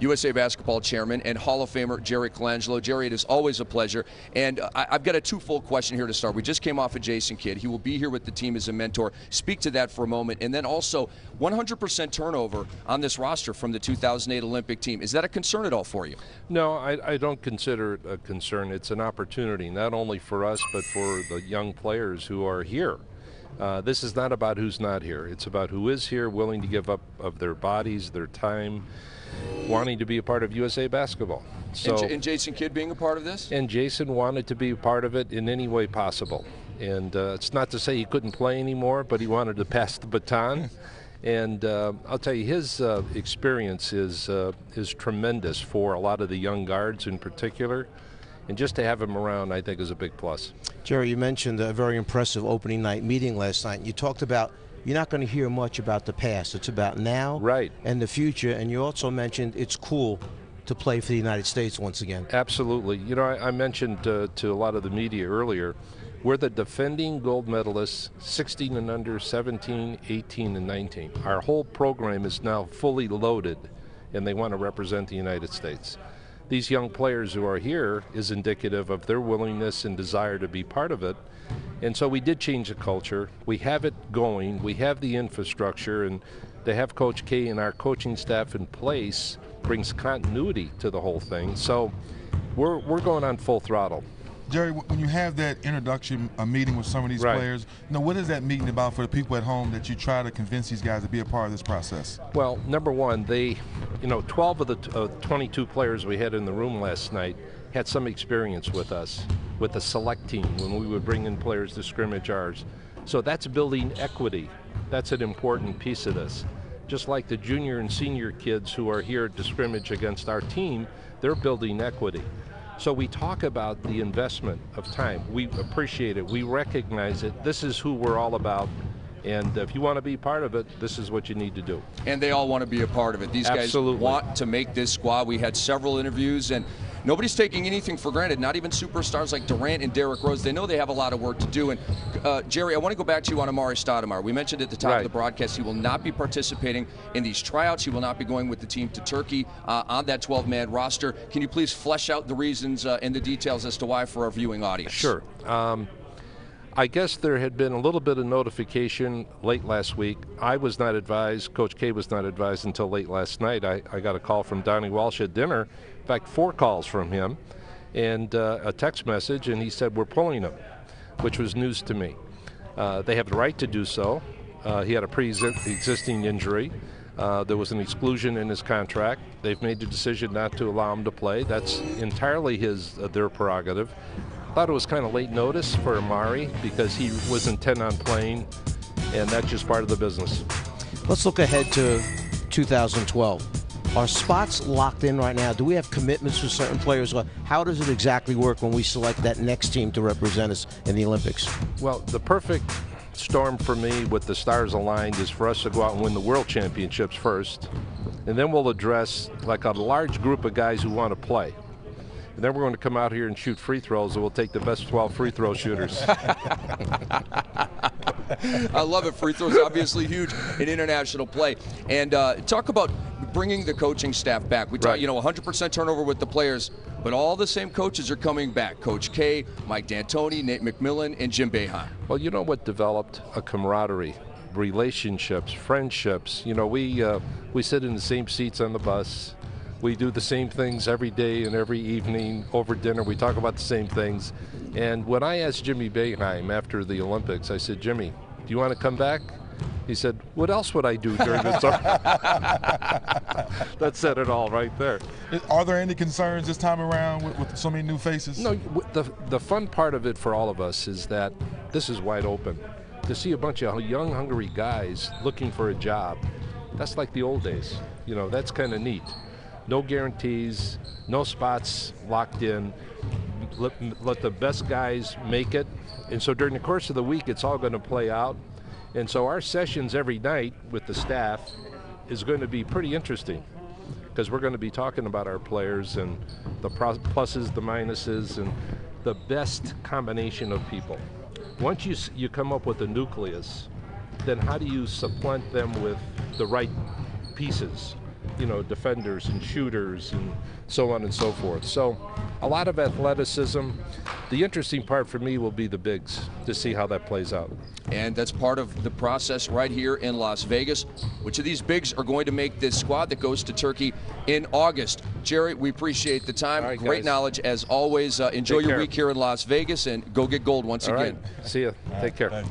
USA Basketball Chairman, and Hall of Famer Jerry Colangelo. Jerry, it is always a pleasure. And I've got a twofold question here to start. We just came off of Jason Kidd. He will be here with the team as a mentor. Speak to that for a moment. And then also, 100% turnover on this roster from the 2008 Olympic team. Is that a concern at all for you? No, I don't consider it a concern. It's an opportunity, not only for us, but for the young players who are here. This is not about who's not here. It's about who is here, willing to give up of their bodies, their time, wanting to be a part of USA Basketball. So, and Jason Kidd being a part of this? And Jason wanted to be a part of it in any way possible. And it's not to say he couldn't play anymore, but he wanted to pass the baton. And I'll tell you, his experience is tremendous for a lot of the young guards in particular. And just to have him around, I think, is a big plus. Jerry, you mentioned a very impressive opening night meeting last night. You talked about you're not going to hear much about the past. It's about now and the future. And you also mentioned it's cool to play for the United States once again. Absolutely. You know, I mentioned to a lot of the media earlier, we're the defending gold medalists, 16 and under, 17, 18, and 19. Our whole program is now fully loaded, and they want to represent the United States. These young players who are here is indicative of their willingness and desire to be part of it. And so we did change the culture. We have it going. We have the infrastructure, and to have Coach K and our coaching staff in place brings continuity to the whole thing. So we're going on full throttle. Jerry, when you have that introduction meeting with some of these players, what is that meeting about for the people at home that you try to convince these guys to be a part of this process? Well, number one, 12 of the 22 players we had in the room last night had some experience with us, with the select team, when we would bring in players to scrimmage ours. So that's building equity. That's an important piece of this. Just like the junior and senior kids who are here to scrimmage against our team, they're building equity. So we talk about the investment of time. We appreciate it. We recognize it. This is who we're all about. And if you want to be part of it, this is what you need to do. And they all want to be a part of it. These guys want to make this squad. We had several interviews, and nobody's taking anything for granted, not even superstars like Durant and Derrick Rose. They know they have a lot of work to do. And, Jerry, I want to go back to you on Amari Stoudemire. We mentioned at the top of the broadcast he will not be participating in these tryouts. He will not be going with the team to Turkey on that 12-man roster. Can you please flesh out the reasons and the details as to why for our viewing audience? Sure. I guess there had been a little bit of notification late last week. I was not advised, Coach K was not advised until late last night. I got a call from Donnie Walsh at dinner, in fact 4 calls from him, and a text message, and he said, we're pulling him, which was news to me. They have the right to do so. He had a pre-existing injury. There was an exclusion in his contract. They've made the decision not to allow him to play. That's entirely their prerogative. Thought it was kind of late notice for Amari because he was intent on playing, and that's just part of the business. Let's look ahead to 2012. Are spots locked in right now? Do we have commitments for certain players? How does it exactly work when we select that next team to represent us in the Olympics? Well, the perfect storm for me with the stars aligned is for us to go out and win the World Championships first, and then we'll address like a large group of guys who want to play. And then we're going to come out here and shoot free throws, and we'll take the best 12 free throw shooters. I love it. Free throws obviously huge in international play. And talk about bringing the coaching staff back. We talk, 100% turnover with the players, but all the same coaches are coming back. Coach K, Mike D'Antoni, Nate McMillan, and Jim Boeheim. Well, you know what developed? A camaraderie, relationships, friendships. We sit in the same seats on the bus. We do the same things every day and every evening over dinner. We talk about the same things. And when I asked Jimmy Boeheim after the Olympics, I said, Jimmy, do you want to come back? He said, what else would I do during the summer? That said it all right there. Are there any concerns this time around with so many new faces? No, the fun part of it for all of us is that this is wide open. To see a bunch of young, hungry guys looking for a job, that's like the old days. That's kind of neat. No guarantees, no spots locked in. Let the best guys make it. And so during the course of the week, it's all going to play out. And so our sessions every night with the staff is going to be pretty interesting because we're going to be talking about our players and the pluses, the minuses, and the best combination of people. Once you come up with a nucleus, then how do you supplant them with the right pieces? defenders and shooters and so on and so forth. So a lot of athleticism. The interesting part for me will be the bigs, to see how that plays out. And that's part of the process right here in Las Vegas. Which of these bigs are going to make this squad that goes to Turkey in August? Jerry, we appreciate the time. Right, great guys. knowledge as always. Enjoy your week here in Las Vegas and go get gold once again. Right. See ya. Take care.